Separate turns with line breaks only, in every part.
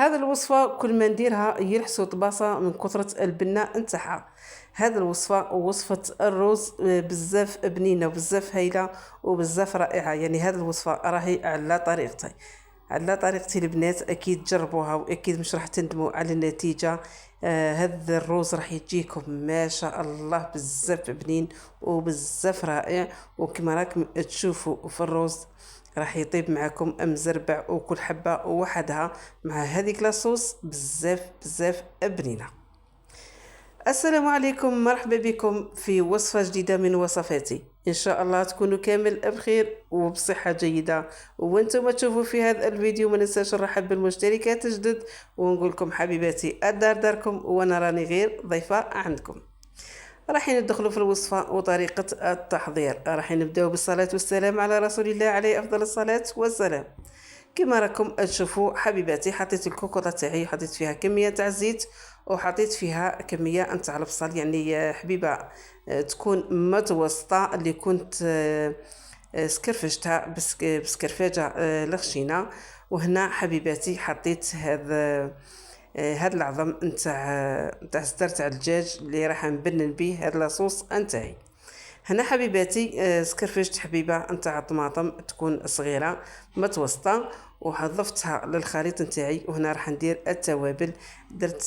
هذا الوصفة كل ما نديرها يلحسوا طباسة من كثرة البنة نتاعها. هذا الوصفة وصفة الرز بزاف بنينة وبزاف هايلة وبزاف رائعة. يعني هذا الوصفة راهي على طريقتي البنات، اكيد جربوها واكيد مش راح تندموا على النتيجة. هذا الرز راح يجيكم ما شاء الله بزاف بنين وبزاف رائع، وكما راكم تشوفوا في الرز راح يطيب معكم مزربع وكل حبة وحدها مع هذيك لاصوص بزاف بزاف بنينة. السلام عليكم، مرحبا بكم في وصفة جديدة من وصفاتي. ان شاء الله تكونوا كامل بخير وبصحة جيدة. وانتم تشوفوا في هذا الفيديو ما ننساش نرحب بالمشتركات الجدد ونقول لكم حبيباتي الدار داركم وانا راني غير ضيفة عندكم. راح ندخلوا في الوصفة وطريقة التحضير. راح نبداو بالصلاة والسلام على رسول الله عليه أفضل الصلاة والسلام. كما راكم تشوفوا حبيباتي، حطيت الكوكوطة تاعي، حطيت فيها كمية تاع الزيت وحطيت فيها كمية تاع البصل. يعني حبيبة تكون متوسطة، اللي كنت سكرفجتها بسكرفاجة لخشينة. وهنا حبيباتي حطيت هذا العظم نتاع صدر تاع الدجاج اللي راح نبنن به هذا لاصوص نتاعي. هنا حبيباتي سكرفشت حبيبه نتاع الطماطم تكون صغيره متوسطه وحضفتها للخليط نتاعي. وهنا راح ندير التوابل. درت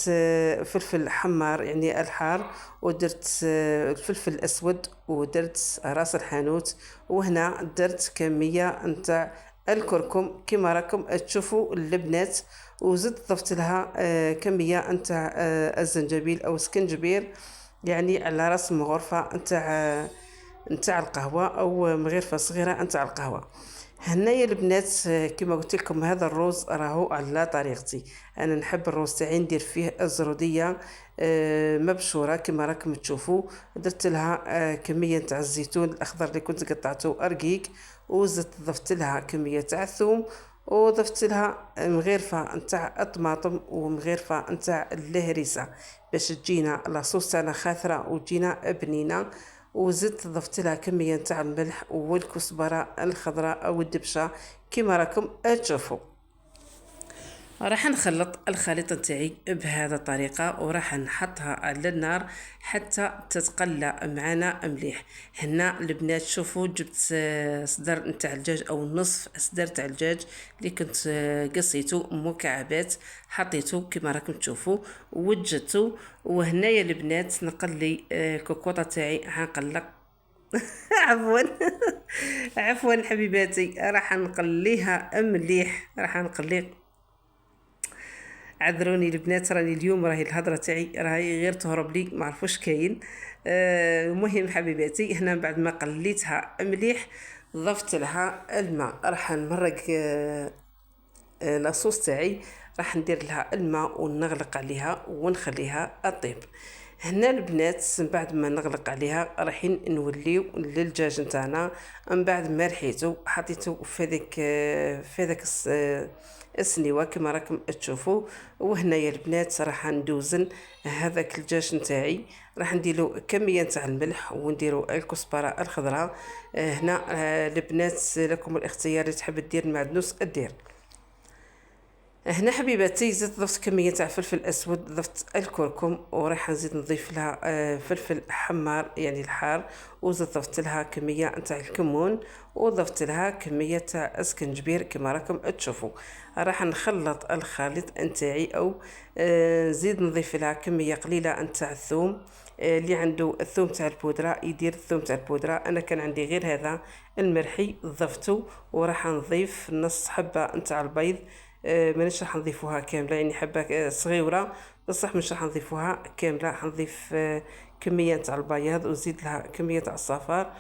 فلفل حمار يعني الحار، ودرت الفلفل الاسود، ودرت راس الحانوت. وهنا درت كميه نتاع الكركم كما راكم تشوفوا البنات. وزدت ضفت لها كميه نتاع الزنجبيل او سكنجبير، يعني على راس مغرفه نتاع القهوه او مغرفه صغيره نتاع القهوه. هنايا البنات كما قلت لكم هذا الرز راهو على طريقتي. انا نحب الرز تاعي ندير فيه الزروديه مبشوره كما راكم تشوفوا. درت لها كميه تاع الزيتون الاخضر اللي كنت قطعته رقيق، وزدت ضفت لها كميه تاع الثوم، وضفت لها مغرفه نتاع الطماطم ومغرفه نتاع الهريسه باش تجينا لاصوص تاعنا خاثره وتجينا بنينه. وزدت ضفت لها كميه نتاع الملح والكزبره الخضراء او الدبشه كما راكم تشوفوا. راح نخلط الخليط نتاعي بهذا الطريقه وراح نحطها على النار حتى تتقلى معنا مليح. هنا البنات شوفوا جبت صدر نتاع الدجاج او نصف صدر تاع الدجاج اللي كنت قصيته مكعبات، حطيته كما راكم تشوفوا وجدته. وهنايا البنات نقلي الكوكوطه تاعي حنقلق عفوا عفوا حبيباتي، راح نقليها مليح، راح نقلي. عذروني البنات، راني اليوم راهي الهضره تاعي راهي غير تهرب لي ما عرفوش كاين. المهم حبيباتي، هنا بعد ما قليتها مليح ضفت لها الماء. راح نمرق لاصوص تاعي، راح ندير لها الماء ونغلق عليها ونخليها اطيب. هنا البنات بعد ما نغلق عليها رايحين نوليو للدجاج نتاعنا. من بعد ما رحيته حطيته في هذاك السنيوه كما راكم تشوفوا. وهنايا البنات راح ندوزن هذاك الدجاج نتاعي، راح نديرو كميه تاع الملح ونديرو الكزبره الخضراء. هنا البنات لكم الاختيار، اللي تحب دير المعدنوس دير. هنا حبيباتي زدت ضفت كميه تاع فلفل اسود، ضفت الكركم، وراح نزيد نضيف لها فلفل حمار يعني الحار، وزدت ضفت لها كميه تاع الكمون، وضفت لها كميه تاع اسكنجبير كما راكم تشوفوا. راح نخلط الخليط نتاعي او نزيد نضيف لها كميه قليله تاع الثوم. اللي عنده الثوم تاع البودره يدير الثوم تاع البودره، انا كان عندي غير هذا المرحي ضفته. وراح نضيف نص حبه نتاع البيض. مانيش راح نضيفوها كامله، يعني حبه صغيره بصح مش راح نضيفوها كامله. راح نضيف كميه تاع البياض ونزيد لها كميه تاع الصفار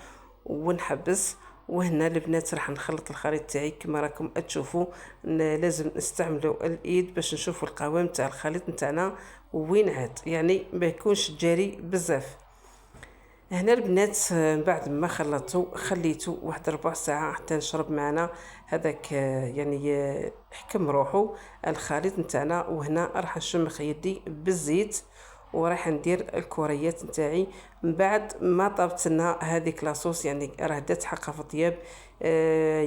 ونحبس. وهنا البنات راح نخلط الخليط تاعي كما راكم تشوفوا. لازم نستعملوا الايد باش نشوفوا القوام تاع الخليط نتاعنا وين عاد، يعني ما يكونش جاري بزاف. هنا البنات بعد ما خليته واحد ربع ساعه حتى نشرب معنا هذاك يعني حكم روحو الخليط نتاعنا. وهنا راح نشمخ يدي بالزيت وراح ندير الكوريات نتاعي من بعد ما طابت لنا هذيك لاصوص. يعني راه دات حقها في الطياب.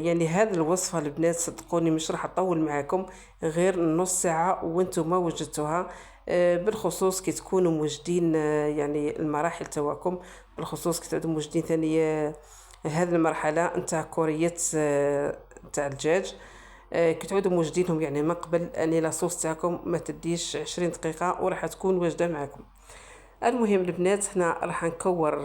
يعني هذه الوصفه البنات صدقوني مش راح اطول معاكم غير نص ساعه وانتم ما وجدتوها. بالخصوص كي تكونوا موجدين يعني المراحل تواكم، بالخصوص كي تعودوا موجدين ثاني هذه المرحله نتاع كوريات نتاع الدجاج. كي تعودوا موجدينهم يعني من قبل اني لاصوص تاعكم ما تديش 20 دقيقه وراح تكون واجده معكم. المهم البنات هنا راح نكور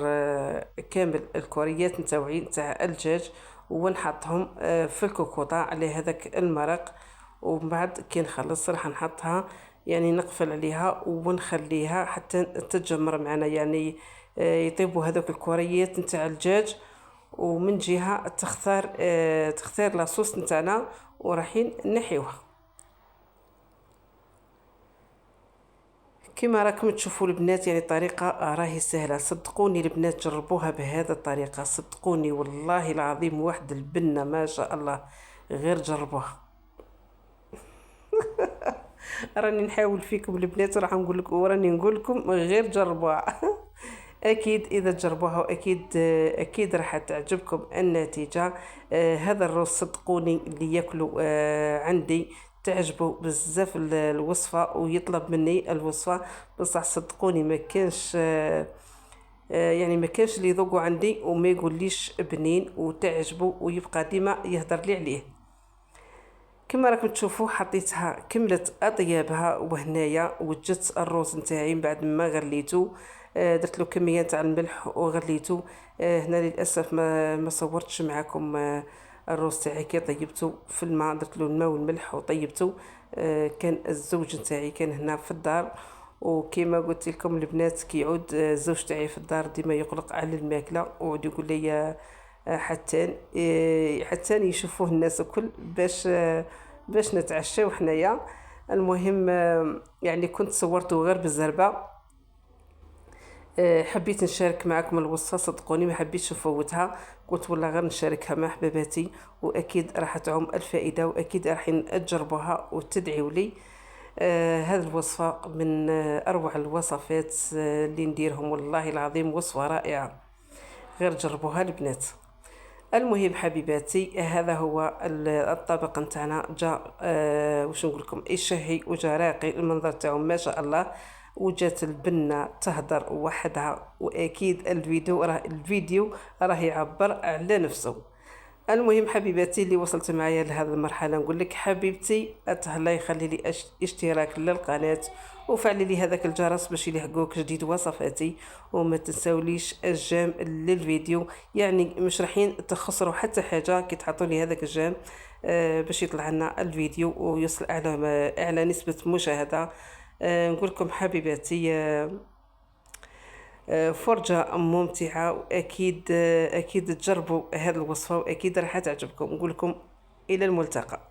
كامل الكوريات نتاوعي نتاع الدجاج ونحطهم في الكوكوطه على هذاك المرق. ومن بعد كي نخلص راح نحطها يعني نقفل عليها ونخليها حتى تتجمر معنا، يعني يطيبوا هذوك الكوريات نتاع الدجاج. ومن جهه تختار لاصوص نتاعنا وراحين نحيوها. كما راكم تشوفوا البنات يعني الطريقه راهي سهله، صدقوني البنات جربوها بهذا الطريقه، صدقوني والله العظيم واحد البنه ما شاء الله، غير جربوها. راني نحاول فيكم البنات وراح نقول لكم وراني نقول لكم غير جربوها. اكيد اذا تجربوها واكيد اكيد راح تعجبكم النتيجه. هذا الرز صدقوني اللي ياكلوا عندي تعجبه بزاف الوصفه ويطلب مني الوصفه، بصح صدقوني ما كانش يعني ما كانش اللي يذوقوا عندي وما يقوليش بنين وتعجبه ويبقى ديما يهدر لي عليه. كما راكم تشوفوا حطيتها كملت اطيابها وهنايا وجدت الروز نتاعي بعد ما غليته. درت له كميه تاع الملح وغليته. هنا للاسف ما صورتش معكم الروز تاعي كي طيبته في الماء، درت له الماء والملح وطيبته. كان الزوج نتاعي كان هنا في الدار، وكما قلت لكم البنات كي يعود الزوج تاعي في الدار ديما يقلق على الماكله ويقعد يقول لي حتى يشوفوه الناس الكل باش نتعشاو حنايا. المهم يعني كنت صورته غير بالزربه. حبيت نشارك معكم الوصفه صدقوني ما حبيتش نفوتها، قلت والله غير نشاركها مع حباباتي واكيد راح تعم الفائده واكيد راح تجربوها وتدعيوا لي. هذه الوصفه من اروع الوصفات اللي نديرهم، والله العظيم وصفه رائعه، غير جربوها البنات. المهم حبيباتي هذا هو الطبق نتاعنا جا واش نقول لكم يشهي وجا راقي، المنظر تاعو ما شاء الله، وجات البنه تهدر وحدها، واكيد الفيديو راه يعبر على نفسه. المهم حبيباتي اللي وصلت معايا لهذه المرحله نقول لك حبيبتي الله يخلي لي اشتراك للقناه وفعلي لي هذاك الجرس باش يلحقوك جديد وصفاتي، وما تنساوليش الجيم للفيديو، يعني مش راحين تخسروا حتى حاجه كي تحطوا لي هذاك الجيم باش يطلع لنا الفيديو ويوصل اعلى نسبه مشاهده. نقول لكم حبيباتي فرجة ممتعة، وأكيد أكيد تجربوا هذه الوصفة وأكيد راح تعجبكم. نقول لكم إلى الملتقى.